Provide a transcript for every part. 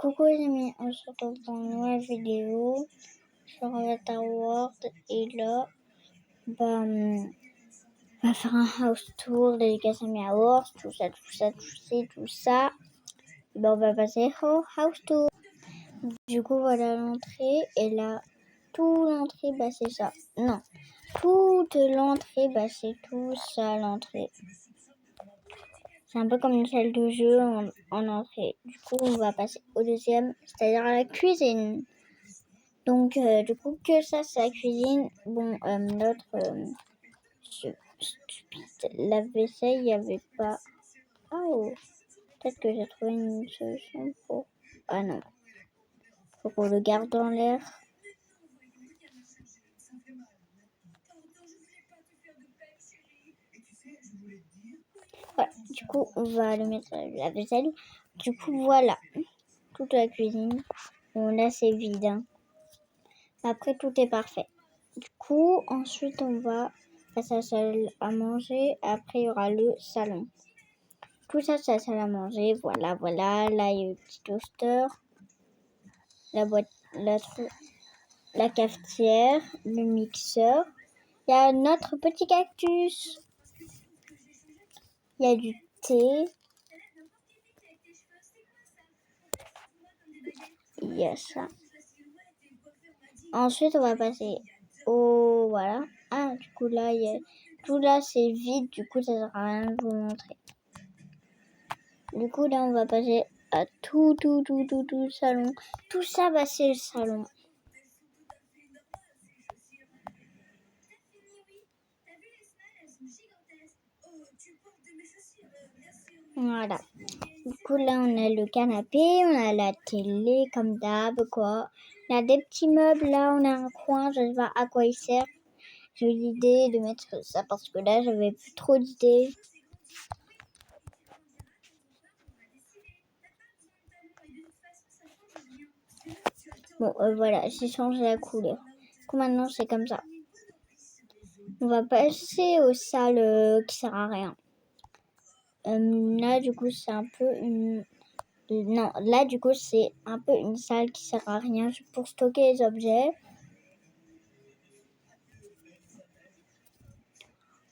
Coucou les amis, on se retrouve pour une nouvelle vidéo sur Avatar World et là, on va faire un house tour, dédicace à mes horse, tout ça. Et on va passer au house tour. Du coup, voilà l'entrée et là, toute l'entrée, c'est ça. Non, toute l'entrée, c'est tout ça l'entrée. C'est un peu comme une salle de jeu en entrée. Du coup, on va passer au deuxième, c'est-à-dire à la cuisine. Donc, du coup, que ça, c'est la cuisine. Bon, notre stupide lave-vaisselle, il n'y avait pas... Oh, peut-être que j'ai trouvé une solution pour... Ah non, faut qu'on le garde dans l'air. Voilà, du coup, on va le mettre la vaisselle. Du coup, voilà, toute la cuisine. Bon, là, c'est vide, hein. Après, tout est parfait. Du coup, ensuite, on va passer à la salle à manger. Après, il y aura le salon. Tout ça, c'est la salle à manger. Voilà. Là, il y a le petit toaster, la boîte, la cafetière, le mixeur. Il y a notre petit cactus. Il y a du thé. Il y a ça. Ensuite, on va passer au... Voilà. Ah, du coup, là, tout là, c'est vide. Du coup, ça ne sert à rien de vous montrer. Du coup, là, on va passer à tout le salon. Tout ça, c'est le salon. Voilà. Du coup, là, on a le canapé, on a la télé, comme d'hab, quoi. On a des petits meubles, là, on a un coin, je sais pas à quoi il sert. J'ai eu l'idée de mettre ça parce que là, j'avais plus trop d'idées. Bon, voilà, j'ai changé la couleur. Du coup, maintenant, c'est comme ça. On va passer aux salles qui servent à rien. Là, du coup, c'est un peu une... Non, là, du coup, c'est un peu une salle qui sert à rien pour stocker les objets.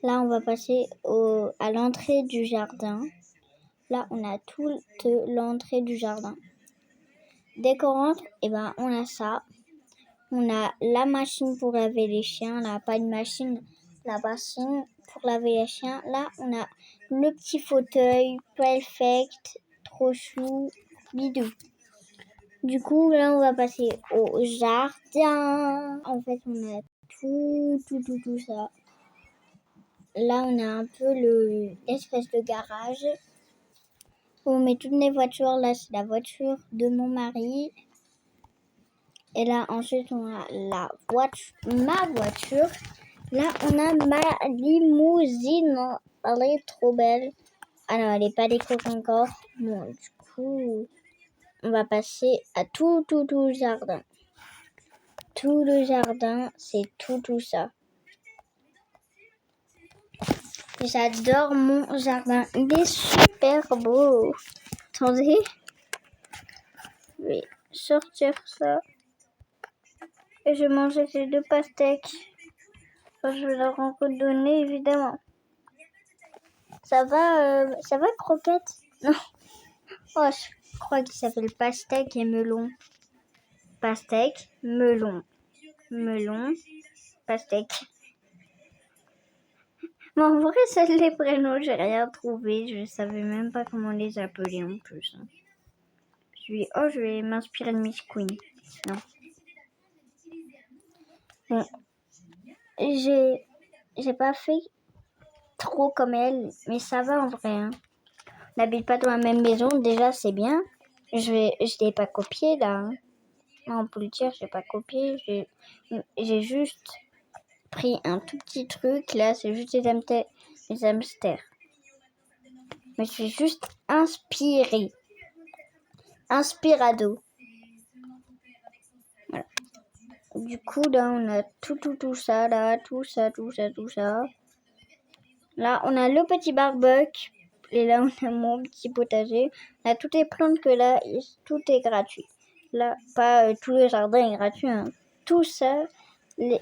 Là, on va passer à l'entrée du jardin. Là, on a toute l'entrée du jardin. Décorante, on a ça. On a la machine pour laver les chiens. Là, pas une machine, la machine pour laver les chiens. Là, on a le petit fauteuil, perfect, trop chou, bidou. Du coup, là, on va passer au jardin. En fait, on a tout ça. Là, on a un peu l'espèce de garage. On met toutes les voitures. Là, c'est la voiture de mon mari. Et là, ensuite, on a ma voiture. Là, on a ma limousine. Elle est trop belle. Ah non, elle n'est pas décorée encore. Bon, du coup, on va passer à tout le jardin. Tout le jardin, c'est tout ça. J'adore mon jardin. Il est super beau. Attendez. Je vais sortir ça. Et je vais manger ces 2 pastèques. Je vais leur en redonner, évidemment. Ça va, croquette? Non. Oh, je crois qu'il s'appelle pastèque et melon. Pastèque, melon, pastèque. Mais en vrai, c'est les prénoms, j'ai rien trouvé. Je savais même pas comment les appeler en plus. Je vais m'inspirer de Miss Queen. Non. Bon, j'ai pas fait trop comme elle, mais ça va en vrai. Hein. On n'habite pas dans la même maison, déjà c'est bien. Je l'ai pas copié là. Hein. On peut le dire, j'ai pas copié. J'ai juste pris un tout petit truc. Là, c'est juste des hamsters. Mais je suis juste inspirée. Inspirado. Voilà. Du coup, là, on a tout ça, là, tout ça. Là, on a le petit barbecue. Et là, on a mon petit potager. On a toutes les plantes que là, tout est gratuit. Là, pas tout le jardin est gratuit. Hein. Tout ça,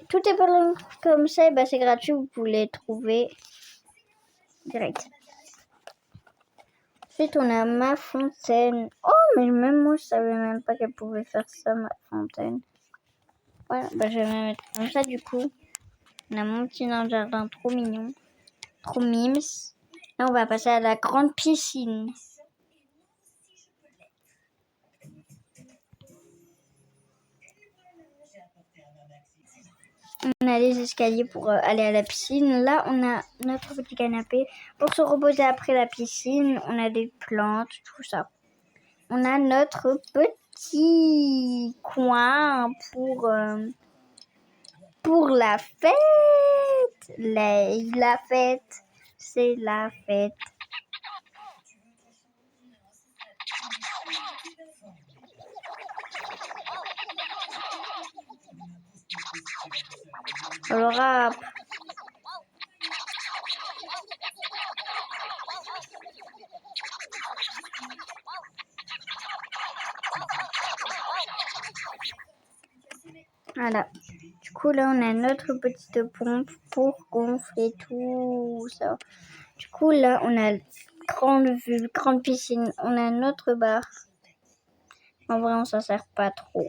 toutes les plantes comme ça, bah, c'est gratuit. Vous pouvez les trouver direct. Ensuite, on a ma fontaine. Oh, mais même moi, je savais même pas qu'elle pouvait faire ça, ma fontaine. Voilà, bah, je vais mettre comme ça, du coup. On a mon petit nain de jardin trop mignon. Trop mimes. Là, on va passer à la grande piscine. On a les escaliers pour aller à la piscine. Là, on a notre petit canapé pour se reposer après la piscine. On a des plantes, tout ça. On a notre petit coin pour la fête. La fête, c'est la fête. Le rap. Voilà. Du coup, là, on a notre petite pompe pour gonfler tout ça. Du coup, là, on a grande vue, grande piscine. On a notre bar. En vrai, on s'en sert pas trop.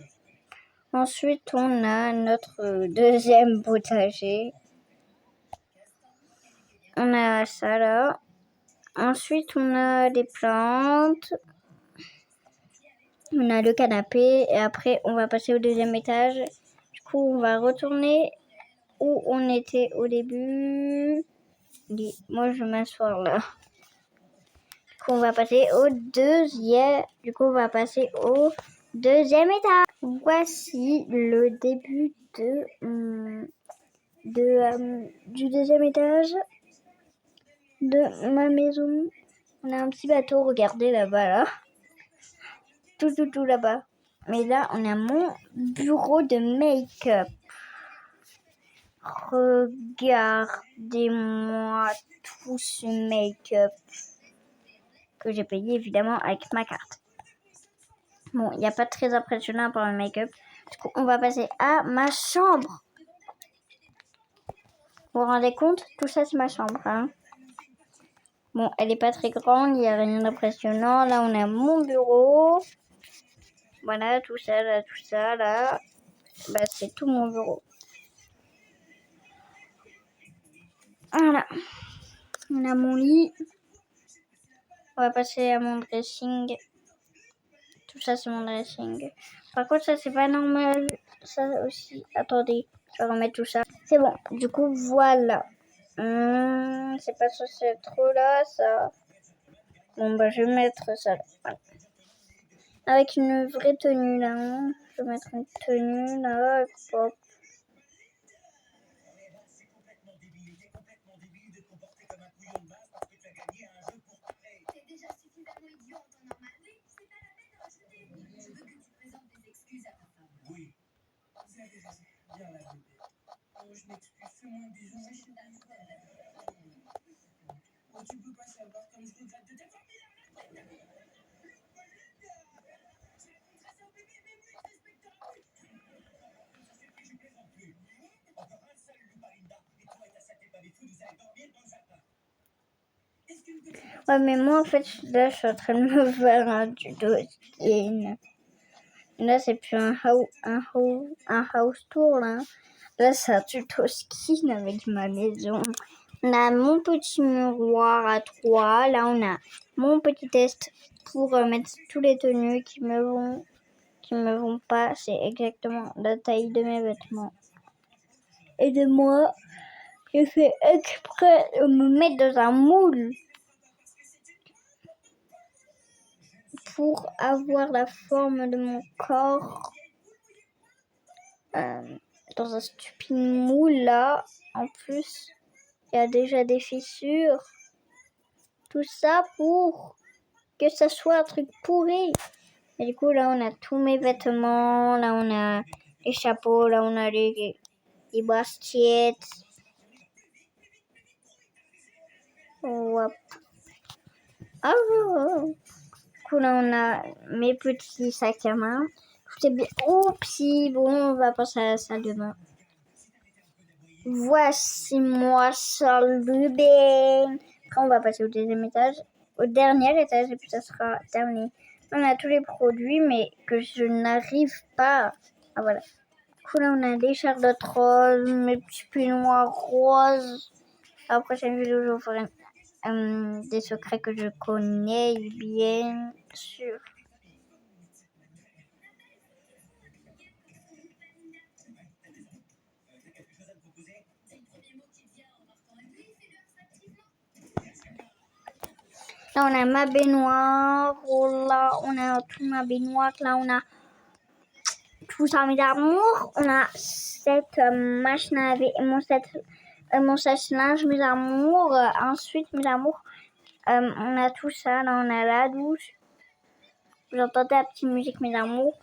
Ensuite, on a notre deuxième potager. On a ça là. Ensuite, on a des plantes. On a le canapé. Et après, on va passer au deuxième étage. Du coup, on va retourner où on était au début. Moi, je vais m'asseoir là. Du coup, on va passer au deuxième. Du coup, on va passer au deuxième étage. Voici le début du deuxième étage de ma maison. On a un petit bateau, regardez là-bas, là. Tout là-bas. Mais là, on a mon bureau de make-up. Regardez-moi tout ce make-up que j'ai payé évidemment avec ma carte. Bon, il n'y a pas très impressionnant pour le make-up. Du coup, on va passer à ma chambre. Vous vous rendez compte? Tout ça, c'est ma chambre. Hein. Bon, elle n'est pas très grande, il n'y a rien d'impressionnant. Là, on a mon bureau. Voilà, tout ça, là. Bah, c'est tout mon bureau. Voilà. On a mon lit. On va passer à mon dressing. Tout ça, c'est mon dressing. Par contre, ça, c'est pas normal. Ça aussi. Attendez, je vais remettre tout ça. C'est bon. Du coup, voilà. C'est pas ça, c'est trop là, ça. Bon, bah, je vais mettre ça là. Voilà. Avec une vraie tenue là. Hein. Je vais mettre une tenue là. Hop. Ouais, mais moi, en fait, là, je suis en train de me faire un tuto skin. Là, c'est plus un house tour, là. Là, c'est un tuto skin avec ma maison. On a mon petit miroir à 3. Là, on a mon petit test pour mettre tous les tenues qui me vont pas. C'est exactement la taille de mes vêtements. Et de moi, je fais exprès de me mettre dans un moule pour avoir la forme de mon corps dans un stupide moule là. En plus, il y a déjà des fissures. Tout ça pour que ça soit un truc pourri. Et du coup, là, on a tous mes vêtements. Là, on a les chapeaux. Là, on a les baskets. Hop. Oh. Du coup, là, on a mes petits sacs à main. Tout est bien. Oupsie, bon, on va passer à la salle de bain. Voici moi, salle de bain. Après, on va passer au deuxième étage. Au dernier étage, et puis ça sera terminé. On a tous les produits, mais que je n'arrive pas. Ah, voilà. Du coup, là, on a des charlottes roses, mes petits peignoirs roses. À la prochaine vidéo, je vous ferai des secrets que je connais, bien sûr. Là, on a ma baignoire. Oh là, on a tout ma baignoire. Là, on a tout ça, mes amours. On a cette machine à laver et mon sèche-linge, mes amours. Ensuite, mes amours, on a tout ça. Là, on a la douche. Vous entendez la petite musique, mes amours.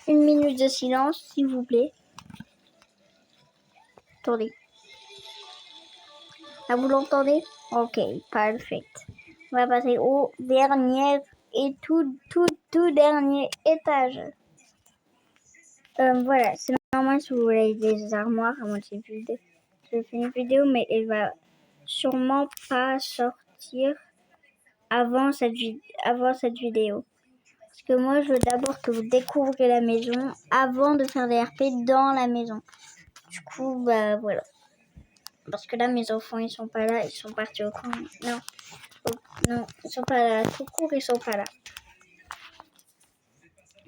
1 minute de silence, s'il vous plaît. Attendez. Là, vous l'entendez? Ok, parfait. On va passer au dernier et tout dernier étage. Voilà, c'est normal si vous voulez des armoires à moitié vides. Je fais une vidéo, mais elle va sûrement pas sortir avant cette vidéo. Parce que moi, je veux d'abord que vous découvriez la maison avant de faire des RP dans la maison. Du coup, bah voilà. Parce que là, mes enfants, ils sont pas là, ils sont partis au camp. Non, ils sont pas là. Tout court, ils sont pas là.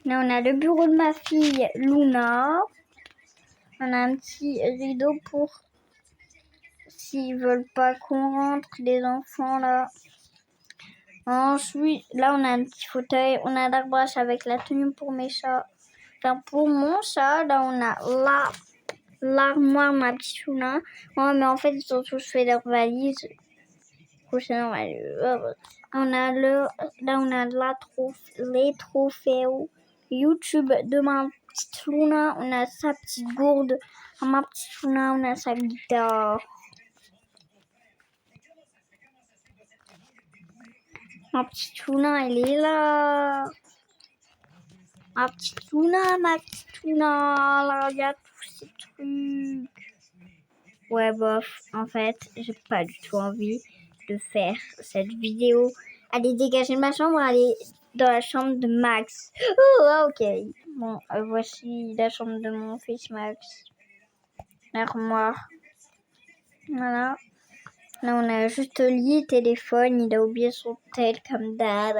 Là, on a le bureau de ma fille, Luna. On a un petit rideau pour s'ils veulent pas qu'on rentre, les enfants, là. Ensuite, là, on a un petit fauteuil. On a l'arbre avec la tenue pour mes chats. Enfin, pour mon chat, là, on a l'armoire, ma petite Luna. Ouais, mais en fait, ils ont tous fait leur valise. On a les trophées YouTube de ma petite Luna. On a sa petite gourde. Ma petite Luna, on a sa guitare. Ma petite Luna, elle est là. Ma petite Luna, là, il y a tous ces trucs. Ouais, bof, en fait, j'ai pas du tout envie de faire cette vidéo. Allez, dégagez de ma chambre, allez dans la chambre de Max. Oh, ok. Bon, voici la chambre de mon fils Max. L'armoire. Voilà. Là, on a juste le lit, téléphone. Il a oublié son tel comme d'hab.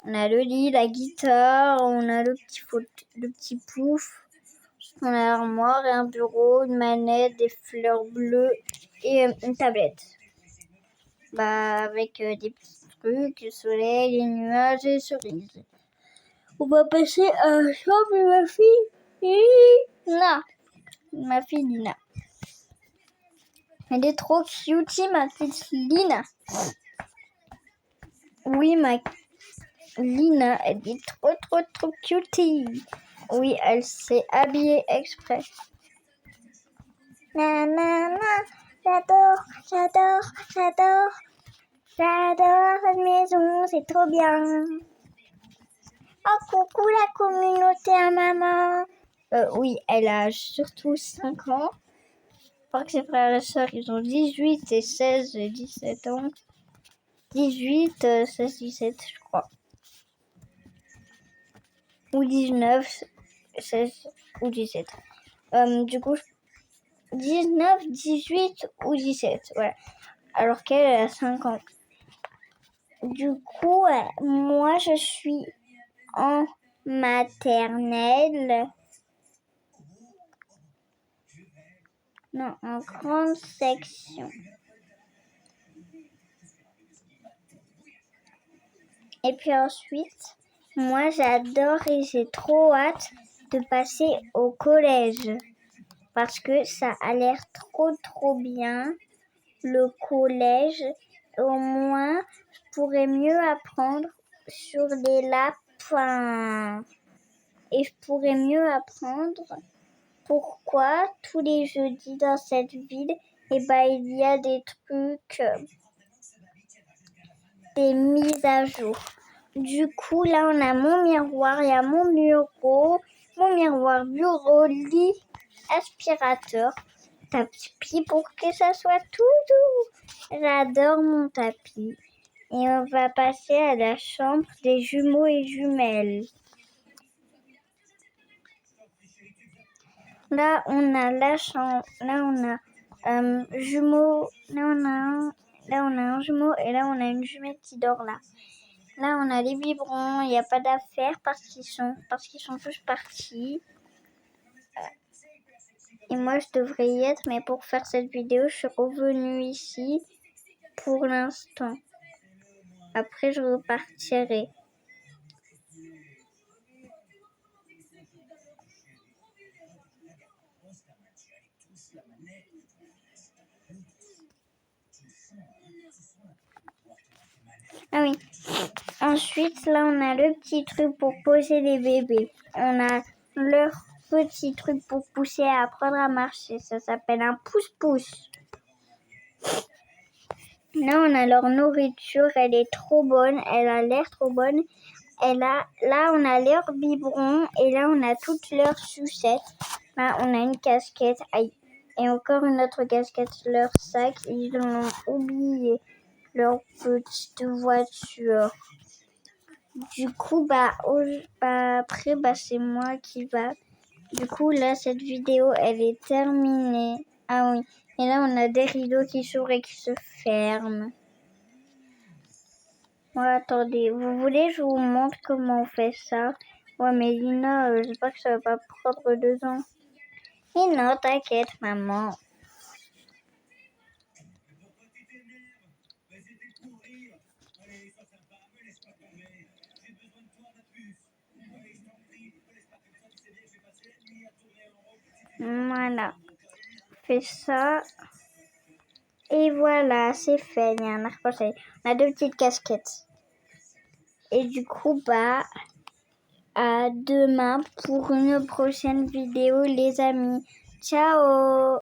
On a le lit, la guitare, on a le petit pouf. On a l'armoire, un bureau, une manette, des fleurs bleues et une tablette. Bah, avec des petits trucs, le soleil, les nuages et les cerises. On va passer à la chambre de ma fille Lina. Ma fille Lina. Elle est trop cutie, ma petite Lina. Oui, ma Lina, elle est trop cutie. Oui, elle s'est habillée exprès. J'adore cette maison, c'est trop bien. Oh, coucou la communauté à maman. Oui, elle a surtout 5 ans. Je crois que ses frères et sœurs, ils ont 18 et 16 et 17 ans. 18, 16, 17, je crois. Ou 19, 16 ou 17. Du coup, 19, 18 ou 17, voilà. Alors qu'elle a 5 ans. Du coup, moi, je suis en maternelle. Non, en grande section. Et puis ensuite, moi, j'adore et j'ai trop hâte de passer au collège. Parce que ça a l'air trop bien, le collège. Au moins, je pourrais mieux apprendre sur les lapins. Et je pourrais mieux apprendre pourquoi tous les jeudis dans cette ville, il y a des trucs des mises à jour. Du coup, là, on a mon miroir, il y a mon miroir bureau, lit, aspirateur, tapis pour que ça soit tout doux. J'adore mon tapis. Et on va passer à la chambre des jumeaux et jumelles. Là, on a la chambre, là, on a jumeaux, là, on a un jumeau et là, on a une jumelle qui dort là. Là, on a les biberons, il n'y a pas d'affaires parce qu'ils sont tous partis. Et moi, je devrais y être, mais pour faire cette vidéo, je suis revenue ici pour l'instant. Après, je repartirai. Ah oui. Ensuite, là, on a le petit truc pour poser les bébés. On a leur petit truc pour pousser et apprendre à marcher. Ça s'appelle un pouce-pouce. Là, on a leur nourriture. Elle est trop bonne. Elle a l'air trop bonne. Là, on a leur biberon. Et là, on a toutes leurs sucettes. Là, on a une casquette. Et encore une autre casquette. Leur sac. Ils ont oublié leur petite voiture. Du coup, après, c'est moi qui va. Du coup, là, cette vidéo, elle est terminée. Ah oui. Et là, on a des rideaux qui s'ouvrent et qui se ferment. Bon, attendez, vous voulez que je vous montre comment on fait ça? Ouais, mais Lina, j'espère que ça va pas prendre 2 ans. Mais non, t'inquiète, maman. Voilà. On fait ça. Et voilà, c'est fait. Il y a un arc-en-ciel. On a 2 petites casquettes. Et du coup, à demain pour une prochaine vidéo, les amis. Ciao!